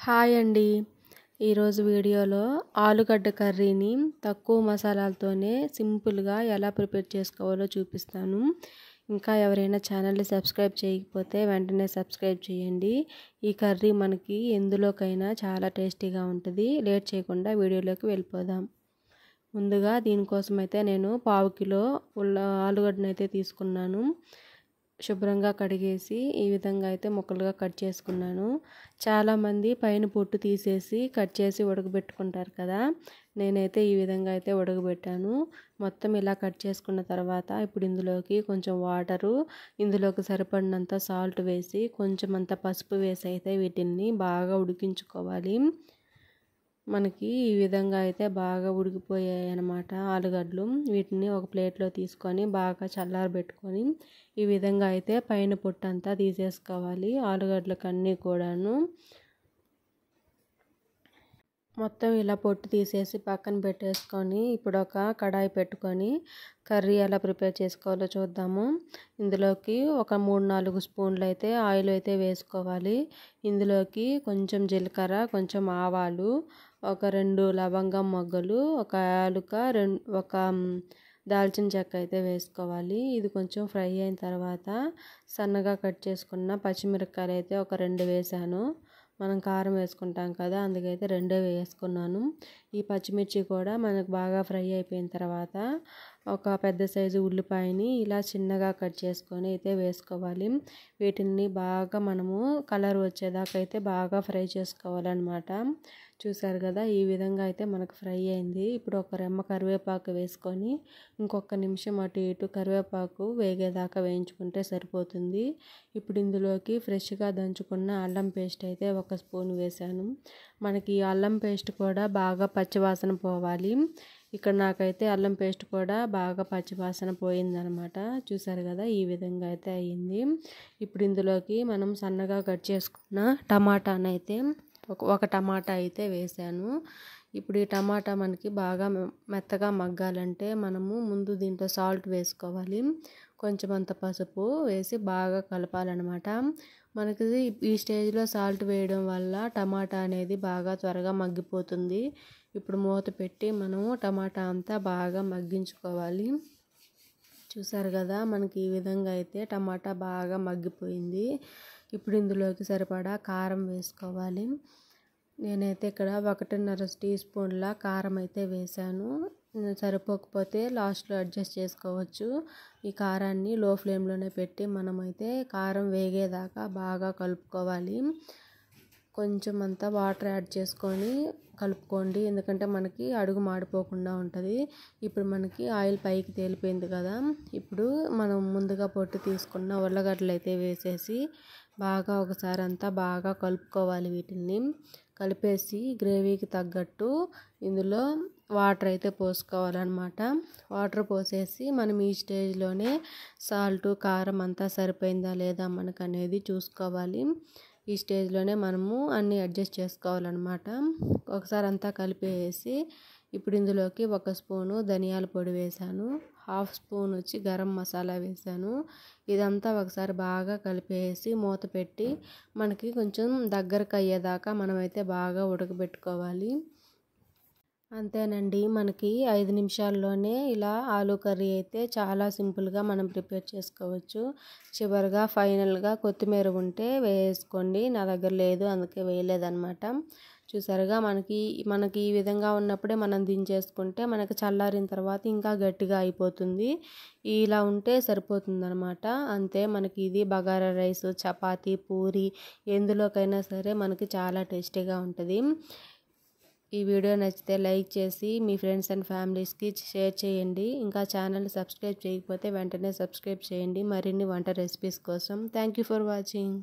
Hi అండి. ఈరోజు వీడియోలో ఆలుగడ్డ కర్రీని తక్కువ మసాలాలతోనే సింపుల్గా ఎలా ప్రిపేర్ చేసుకోవాలో చూపిస్తాను. ఇంకా ఎవరైనా ఛానల్ని సబ్స్క్రైబ్ చేయకపోతే వెంటనే సబ్స్క్రైబ్ చేయండి. ఈ కర్రీ మనకి ఎందులోకైనా చాలా టేస్టీగా ఉంటుంది. లేట్ చేయకుండా వీడియోలోకి వెళ్ళిపోదాం. ముందుగా దీనికోసం అయితే నేను 1/2 కిలో ఆలుగడ్డనైతే తీసుకున్నాను. శుభ్రంగా కడిగేసి ఈ విధంగా అయితే ముక్కలుగా కట్ చేసుకున్నాను. చాలామంది పైన పొట్టు తీసేసి కట్ చేసి ఉడకబెట్టుకుంటారు కదా, నేనైతే ఈ విధంగా అయితే ఉడకబెట్టాను. మొత్తం ఇలా కట్ చేసుకున్న తర్వాత ఇప్పుడు ఇందులోకి కొంచెం వాటరు, ఇందులోకి సరిపడినంత సాల్ట్ వేసి కొంచెం అంత పసుపు వేసి అయితే వీటిని బాగా ఉడికించుకోవాలి. మనకి ఈ విధంగా అయితే బాగా ఉడికిపోయాయి అన్నమాట ఆలుగడ్డలు. వీటిని ఒక ప్లేట్లో తీసుకొని బాగా చల్లారబెట్టుకొని ఈ విధంగా అయితే పైన పొట్టు అంతా తీసేసుకోవాలి ఆలుగడ్డలకు అన్నీ కూడాను. మొత్తం ఇలా పొట్టు తీసేసి పక్కన పెట్టేసుకొని ఇప్పుడు ఒక కడాయి పెట్టుకొని కర్రీ ఎలా ప్రిపేర్ చేసుకోవాలో చూద్దాము. ఇందులోకి ఒక 3-4 స్పూన్లు అయితే ఆయిల్ అయితే వేసుకోవాలి. ఇందులోకి కొంచెం జీలకర్ర, కొంచెం ఆవాలు, ఒక 2 లవంగం మొగ్గలు, ఒక యాలుక, ఒక దాల్చిన చెక్క అయితే వేసుకోవాలి. ఇది కొంచెం ఫ్రై అయిన తర్వాత సన్నగా కట్ చేసుకున్న పచ్చిమిరపకాయలు అయితే ఒక 2 వేసాను. మనం కారం వేసుకుంటాం కదా, అందుకైతే 2 వేసుకున్నాను. ఈ పచ్చిమిర్చి కూడా మనకు బాగా ఫ్రై అయిపోయిన తర్వాత ఒక పెద్ద సైజు ఉల్లిపాయని ఇలా చిన్నగా కట్ చేసుకొని అయితే వేసుకోవాలి. వీటిని బాగా మనము కలర్ వచ్చేదాకా అయితే బాగా ఫ్రై చేసుకోవాలన్నమాట. చూసారు కదా, ఈ విధంగా అయితే మనకు ఫ్రై అయింది. ఇప్పుడు ఒక రెమ్మ కరివేపాకు వేసుకొని ఇంకొక నిమిషం అటు ఇటు కరివేపాకు వేగేదాకా వేయించుకుంటే సరిపోతుంది. ఇప్పుడు ఇందులోకి ఫ్రెష్గా దంచుకున్న అల్లం పేస్ట్ అయితే 1 స్పూన్ వేసాను. మనకి అల్లం పేస్ట్ కూడా బాగా పచ్చివాసన పోవాలి. ఇక్కడ నాకైతే అల్లం పేస్ట్ కూడా బాగా పచ్చివాసన పోయిందనమాట. చూసారు కదా, ఈ విధంగా అయితే అయ్యింది. ఇప్పుడు ఇందులోకి మనం సన్నగా కట్ చేసుకున్న టమాటానైతే ఒక టమాటా అయితే వేసాను. ఇప్పుడు ఈ టమాటా మనకి బాగా మెత్తగా మగ్గాలంటే మనము ముందు దీంట్లో సాల్ట్ వేసుకోవాలి. కొంచెం అంత పసుపు వేసి బాగా కలపాలన్నమాట. మనకి ఈ స్టేజ్లో సాల్ట్ వేయడం వల్ల టమాటా అనేది బాగా త్వరగా మగ్గిపోతుంది. ఇప్పుడు మూత పెట్టి మనము టమాటా అంతా బాగా మగ్గించుకోవాలి. చూసారు కదా, మనకి ఈ విధంగా అయితే టమాటా బాగా మగ్గిపోయింది. ఇప్పుడు ఇందులోకి సరిపడా కారం వేసుకోవాలి. నేనైతే ఇక్కడ 1.5 టీ స్పూన్ల కారం అయితే వేసాను. సరిపోకపోతే లాస్ట్లో అడ్జస్ట్ చేసుకోవచ్చు. ఈ కారాన్ని లో ఫ్లేమ్లోనే పెట్టి మనమైతే కారం వేగేదాకా బాగా కలుపుకోవాలి. కొంచెం అంతా వాటర్ యాడ్ చేసుకొని కలుపుకోండి, ఎందుకంటే మనకి అడుగు మాడిపోకుండా ఉంటుంది. ఇప్పుడు మనకి ఆయిల్ పైకి తేలిపోయింది కదా, ఇప్పుడు మనం ముందుగా పొట్టు తీసుకున్న ఉల్లగడ్డలు అయితే వేసేసి బాగా ఒకసారి అంతా బాగా కలుపుకోవాలి. వీటిని కలిపేసి గ్రేవీకి తగ్గట్టు ఇందులో వాటర్ అయితే పోసుకోవాలన్నమాట. వాటర్ పోసేసి మనం ఈ స్టేజ్లోనే సాల్ట్, కారం అంతా సరిపోయిందా లేదా మనకు అనేది చూసుకోవాలి. ఈ స్టేజ్లోనే మనము అన్నీ అడ్జస్ట్ చేసుకోవాలన్నమాట. ఒకసారి అంతా కలిపేసి ఇప్పుడు ఇందులోకి 1 స్పూను ధనియాల పొడి వేసాను, 1/2 స్పూన్ వచ్చి గరం మసాలా వేసాను. ఇదంతా ఒకసారి బాగా కలిపేసి మూత పెట్టి మనకి కొంచెం దగ్గరకు అయ్యేదాకా మనమైతే బాగా ఉడకబెట్టుకోవాలి. అంతేనండి, మనకి 5 నిమిషాల్లోనే ఇలా ఆలు కర్రీ అయితే చాలా సింపుల్గా మనం ప్రిపేర్ చేసుకోవచ్చు. చివరిగా ఫైనల్గా కొత్తిమీర ఉంటే వేసుకోండి, నా దగ్గర లేదు అందుకే వేయలేదన్నమాట. చూసారుగా, మనకి ఈ విధంగా ఉన్నప్పుడే మనం దించేసుకుంటే మనకి చల్లారిన తర్వాత ఇంకా గట్టిగా అయిపోతుంది. ఇలా ఉంటే సరిపోతుందన్నమాట. అంతే, మనకి ఇది బగారా రైస్, చపాతీ, పూరి ఎందులోకైనా సరే మనకి చాలా టేస్టీగా ఉంటుంది. ఈ వీడియో నచ్చితే లైక్ చేసి మీ ఫ్రెండ్స్ అండ్ ఫ్యామిలీస్కి షేర్ చేయండి. ఇంకా ఛానల్ని సబ్స్క్రైబ్ చేయకపోతే వెంటనే సబ్స్క్రైబ్ చేయండి మరిన్ని వంట రెసిపీస్ కోసం. Thank you for watching.